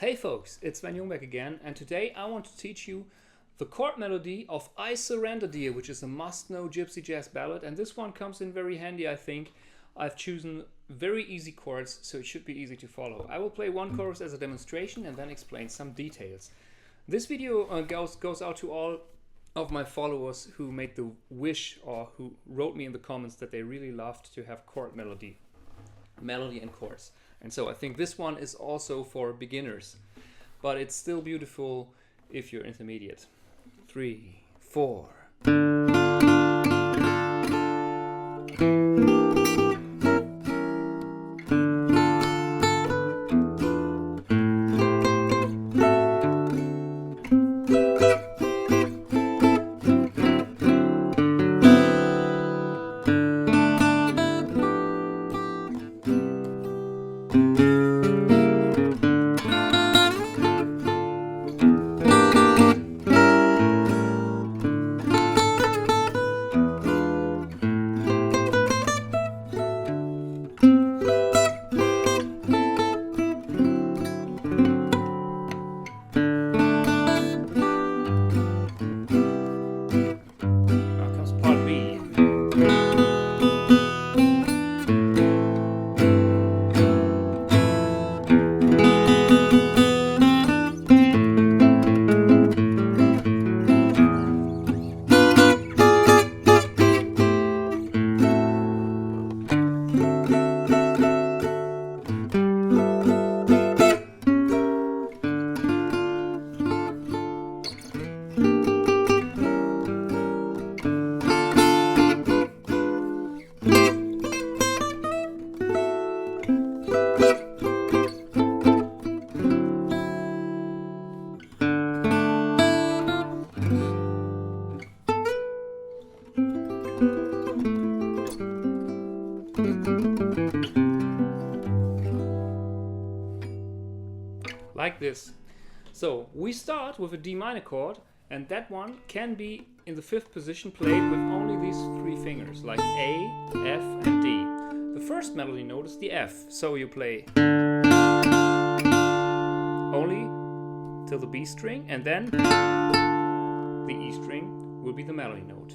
Hey folks, it's Sven back again, and today I want to teach you the chord melody of I Surrender Dear, which is a must-know gypsy jazz ballad, and this one comes in very handy, I think. I've chosen very easy chords, so it should be easy to follow. I will play one chorus as a demonstration and then explain some details. This video goes out to all of my followers who made the wish or who wrote me in the comments that they really loved to have chord melody and chords. And so I think this one is also for beginners, but it's still beautiful if you're intermediate. 3, 4. Like this. So we start with a D minor chord, and that one can be in the 5th position played with only these 3 fingers, like A, F and D. The first melody note is the F, so you play only till the B string, and then the E string will be the melody note.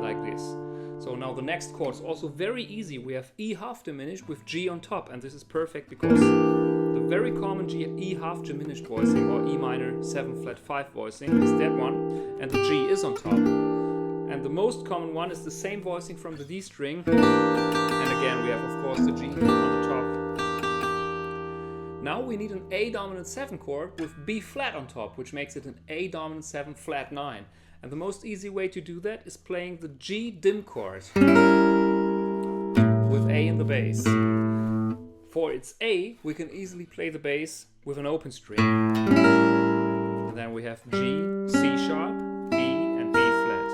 Like this. So now the next chord is also very easy. We have E half diminished with G on top, and this is perfect because the very common E half diminished voicing or E minor 7 flat 5 voicing is that one, and the G is on top. And the most common one is the same voicing from the D string, and again we have of course the G on the top. Now we need an A dominant 7 chord with B flat on top, which makes it an A dominant 7 flat 9. And the most easy way to do that is playing the G dim chord with A in the bass. For its A, we can easily play the bass with an open string. And then we have G, C sharp, E and B flat.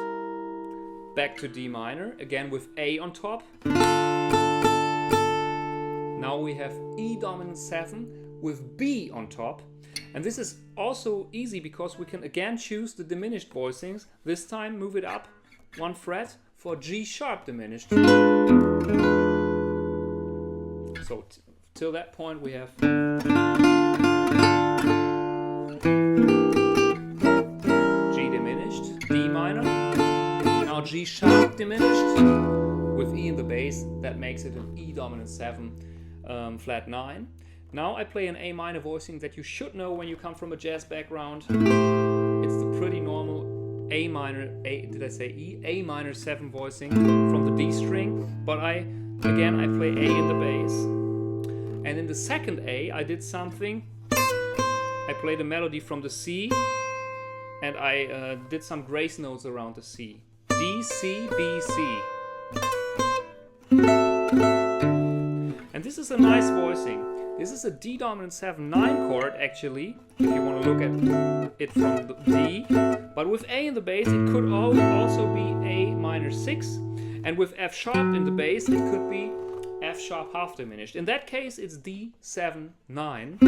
Back to D minor, again with A on top. Now we have E dominant 7 with B on top. And this is also easy because we can again choose the diminished voicings. This time move it up 1 fret for G sharp diminished. So till that point we have G diminished, D minor, now G sharp diminished with E in the bass. That makes it an E dominant 7 flat 9. Now I play an A minor voicing that you should know when you come from a jazz background. It's the pretty normal A minor, A minor 7 voicing from the D string, but I play A in the bass. And in the second A I did something. I played a melody from the C, and I did some grace notes around the C. D, C, B, C. And this is a nice voicing. This is a D dominant 7 9 chord actually, if you want to look at it from the D. But with A in the bass it could also be A minor 6. And with F sharp in the bass it could be F sharp half diminished. In that case it's D 7 9.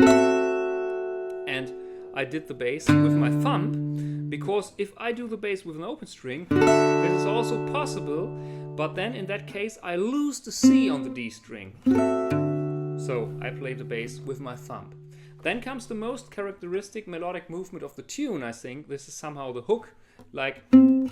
And I did the bass with my thumb, because if I do the bass with an open string, this is also possible, but then in that case I lose the C on the D string. So I play the bass with my thumb. Then comes the most characteristic melodic movement of the tune, I think. This is somehow the hook, like... And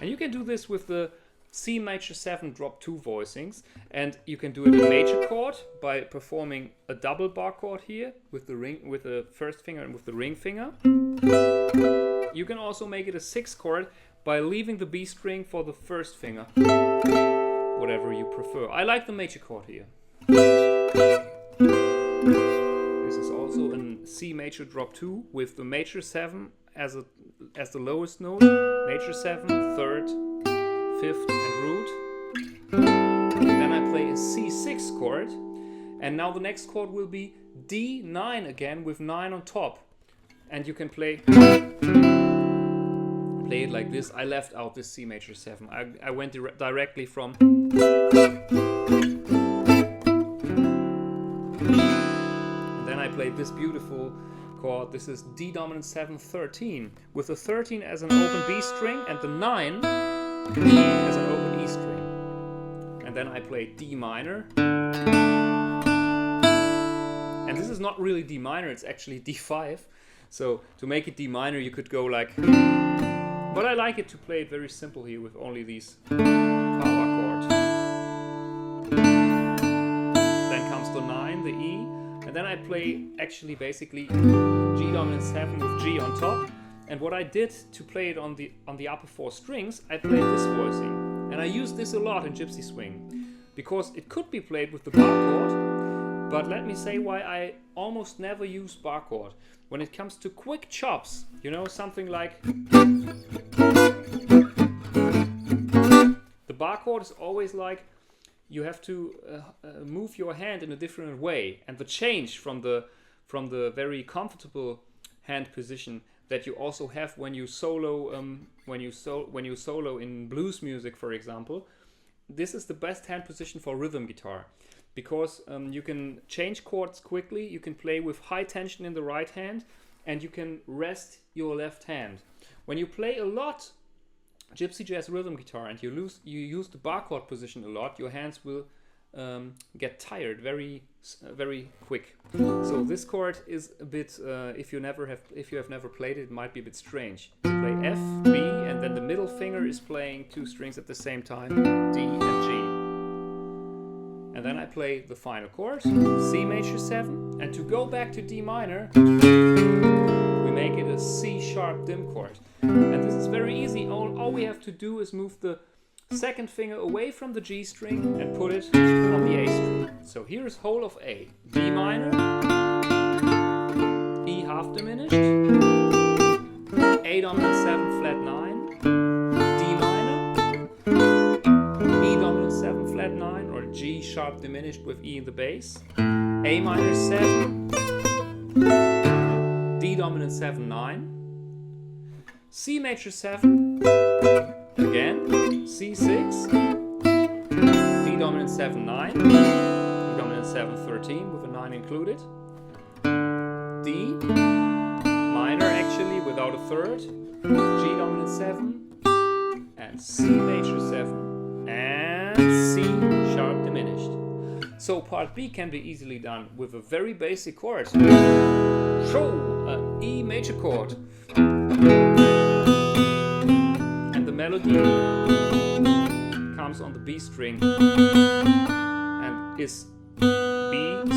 you can do this with the C major 7 drop 2 voicings, and you can do it in major chord by performing a double bar chord here with the ring, with the first finger and with the ring finger. You can also make it a 6 chord by leaving the B string for the first finger, whatever you prefer. I like the major chord here. This is also a C major drop 2 with the major 7 as the lowest note, major 7, 3rd, 5th and root. Then I play a C6 chord, and now the next chord will be D9 again with 9 on top. And you can play it like this. I left out this C major 7. I went directly from... And then I played this beautiful chord. This is D dominant 7 13 with the 13 as an open B string and the 9 as an open E string. And then I play D minor. And this is not really D minor, it's actually D5. So to make it D minor you could go like... But I like it to play it very simple here with only these power chords. Then comes the 9, the E. And then I play actually basically G dominant 7 with G on top. And what I did to play it on the upper 4 strings, I played this voicing. And I use this a lot in gypsy swing because it could be played with the bar chord, but let me say why I almost never use bar chord. When it comes to quick chops, you know, something like... The bar chord is always like you have to move your hand in a different way, and the change from the very comfortable hand position that you also have when you solo when you solo in blues music, for example. This is the best hand position for rhythm guitar because you can change chords quickly, you can play with high tension in the right hand, and you can rest your left hand. When you play a lot gypsy jazz rhythm guitar and you use the bar chord position a lot, your hands will get tired very quick. So this chord is a bit if you have never played it, it might be a bit strange. You play F, B, and then the middle finger is playing 2 strings at the same time, D and G. And then I play the final chord, C major 7, and to go back to D minor, we make it a C sharp dim chord. And this is very easy. All we have to do is move the second finger away from the G string and put it on the A string. So here is whole of A. D minor, E half diminished, A dominant 7 flat 9, D minor, E dominant 7 flat 9, or G sharp diminished with E in the bass, A minor 7, D dominant 7 9, C major 7, again, C6, D dominant 7 9, D dominant 7 13 with a 9 included, D minor actually without a third, G dominant 7, and C major 7, and C sharp diminished. So part B can be easily done with a very basic chord. So, an E major chord. And the melody comes on the B string and is B,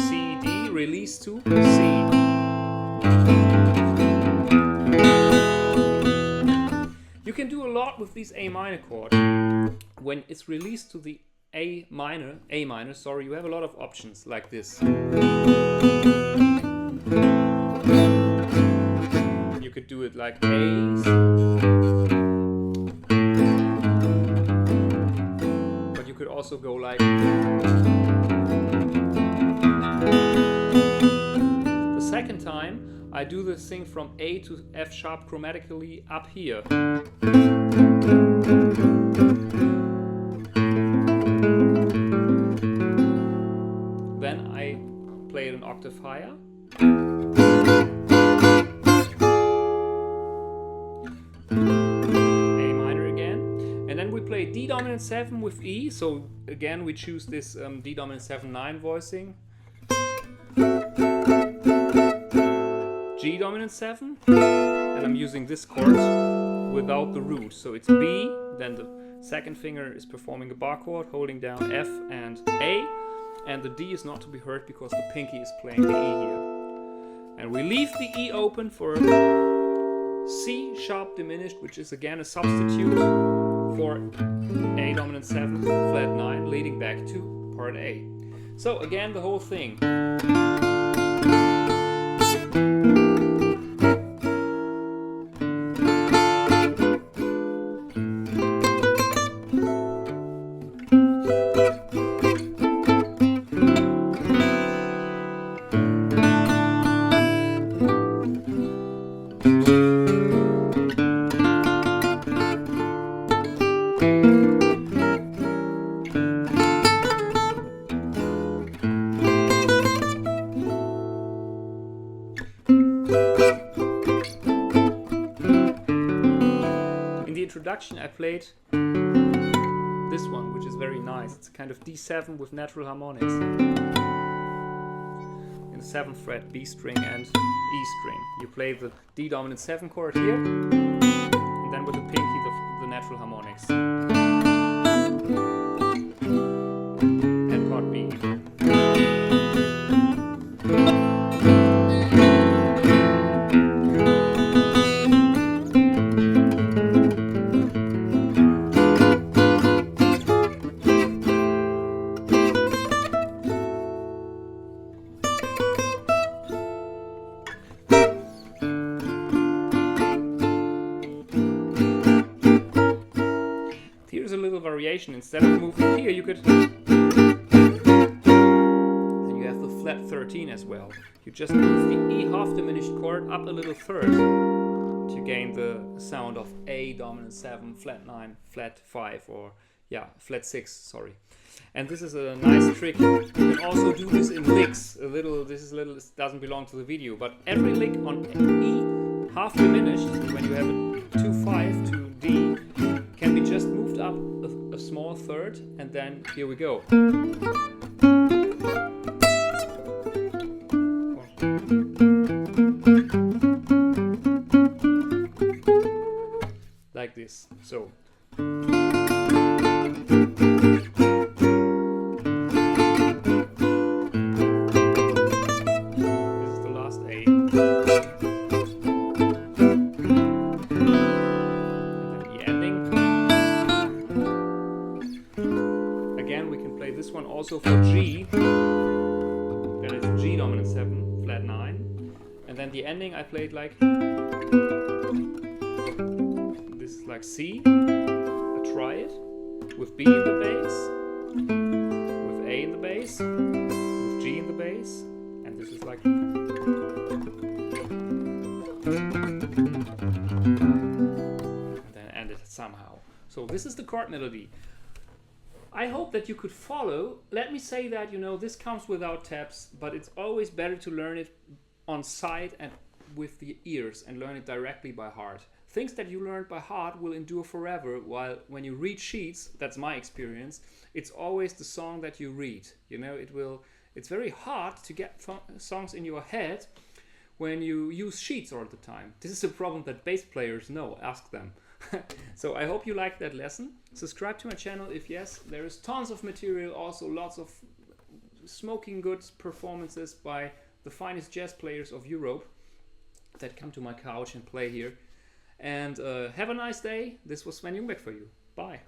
C, D, released to C. You can do a lot with these A minor chords. When it's released to the A minor, sorry, you have a lot of options like this. You could do it like A's, but you could also go like... The second time I do this thing from A to F sharp chromatically up here. Then I play it an octave higher. A minor again. And then we play play D dominant 7 with E. So again, we choose this D dominant 7/9 voicing. G dominant 7, and I'm using this chord without the root. So it's B, then the second finger is performing a bar chord, holding down F and A, and the D is not to be heard because the pinky is playing the E here. And we leave the E open for C sharp diminished, which is again a substitute for A dominant 7 flat 9, leading back to part A. So again, the whole thing. Introduction, I played this one, which is very nice. It's a kind of D7 with natural harmonics in the 7th fret, B string and E string. You play the D dominant 7 chord here, and then with the pinky the natural harmonics. And part B. Variation. Instead of moving here, you could, and you have the flat 13 as well. You just move the E half diminished chord up a little third to gain the sound of A dominant 7 flat 9 flat 5, or yeah, flat 6, sorry. And this is a nice trick. You can also do this in licks. This doesn't belong to the video, but every lick on E half diminished, when you have a 2/5 to D, can be just moved up a small third, and then here we go. Like this. So. Also for G, that is G dominant 7 flat 9, and then the ending I played like this, is like C. I try it with B in the bass, with A in the bass, with G in the bass, and this is like, and then end it somehow. So this is the chord melody. I hope that you could follow. Let me say that, you know, this comes without tabs, but it's always better to learn it on sight and with the ears and learn it directly by heart. Things that you learned by heart will endure forever, while when you read sheets, that's my experience, it's always the song that you read. You know, it's very hard to get songs in your head when you use sheets all the time. This is a problem that bass players know, ask them. So I hope you liked that lesson. Subscribe to my channel if yes. There is tons of material, also lots of smoking good performances by the finest jazz players of Europe that come to my couch and play here. And have a nice day. This was Sven Jungbeck for you. Bye.